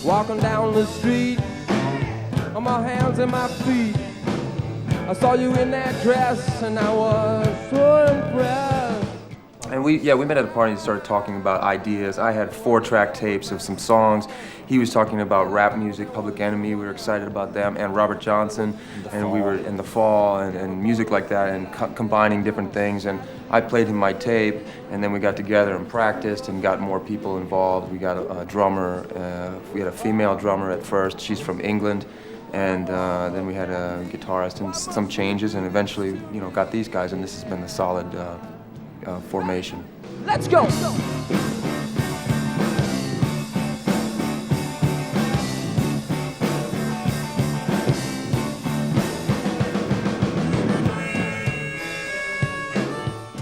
Walking down the street on my hands and my feet, I saw you in that dress and I was so impressed. And we met at a party and started talking about ideas. I had 4-track tapes of some songs. He was talking about rap music, Public Enemy, we were excited about them, and Robert Johnson, and we were in The Fall and music like that, and combining different things. And I played him my tape, and then we got together and practiced and got more people involved. We got a drummer, we had a female drummer at first, she's from England, and then we had a guitarist and some changes, and eventually, got these guys, and this has been the solid formation. Let's go!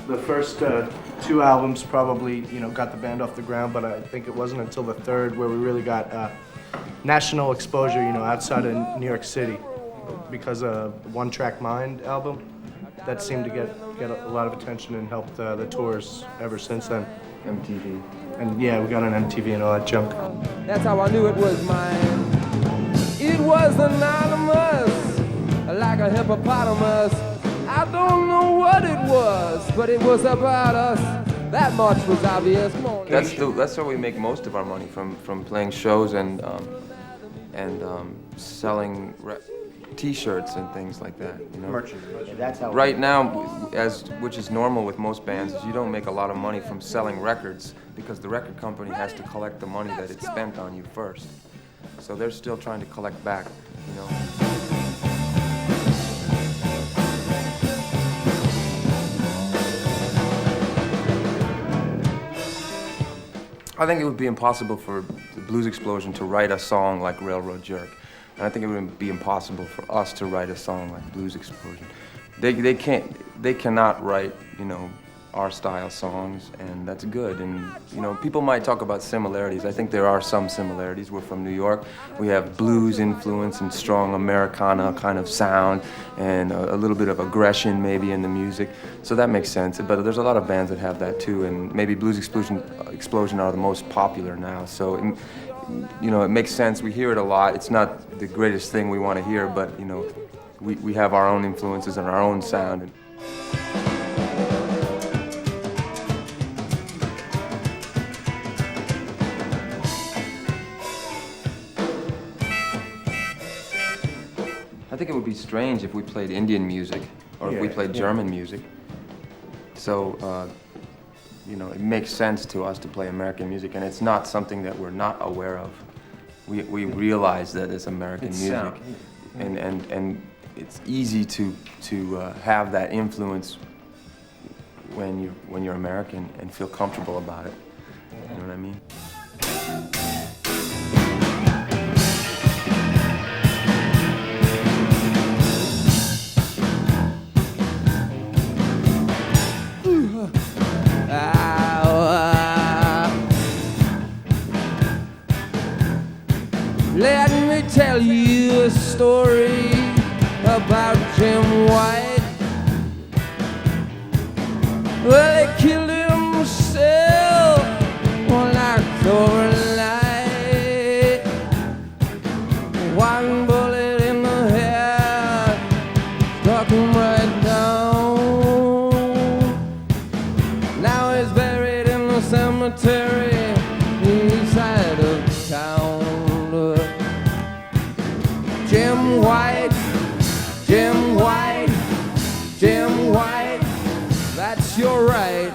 The first 2 albums probably, got the band off the ground, but I think it wasn't until the third where we really got national exposure, outside of New York City, because of One Track Mind album. That seemed to get a lot of attention and helped the tours ever since then. MTV. And yeah, we got on MTV and all that junk. That's how I knew it was mine. It was anonymous, like a hippopotamus. I don't know what it was, but it was about us. That much was obvious. Come on. That's where we make most of our money, from playing shows and selling T-shirts and things like that. Merchandise. That's how. Right now, which is normal with most bands, is you don't make a lot of money from selling records because the record company has to collect the money that it spent on you first. So they're still trying to collect back, I think it would be impossible for the Blues Explosion to write a song like Railroad Jerk. And I think it would be impossible for us to write a song like Blues Explosion. They cannot write, our style songs, and that's good. And, people might talk about similarities. I think there are some similarities. We're from New York. We have blues influence and strong Americana kind of sound, and a little bit of aggression maybe in the music. So that makes sense. But there's a lot of bands that have that too, and maybe Blues Explosion are the most popular now. So, it makes sense. We hear it a lot. It's not the greatest thing we want to hear, but, we have our own influences and our own sound. I think it would be strange if we played Indian music or if we played German music. So, it makes sense to us to play American music, and it's not something that we're not aware of. We realize that it's American music, sound. And it's easy to have that influence when you're American and feel comfortable about it. You know what I mean? Let me tell you a story about Jim White. Well, he killed himself one October night. One bullet in the head struck him right down. Now he's buried in the cemetery east side of town. Jim White, Jim White, Jim White, that's your right.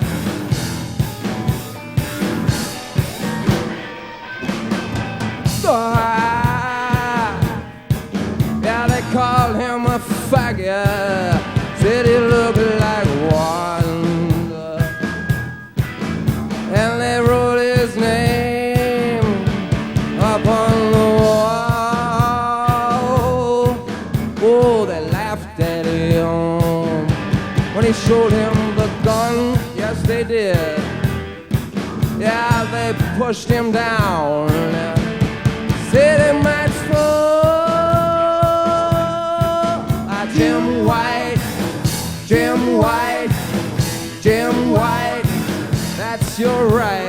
Yeah, they called him a faggot, said he looked like one, and they wrote his name up up on the wall. Oh, they laughed at him when he showed him the gun. Yes, they did. Yeah, they pushed him down. Said he might fall. Jim White, Jim White, Jim White, that's your right.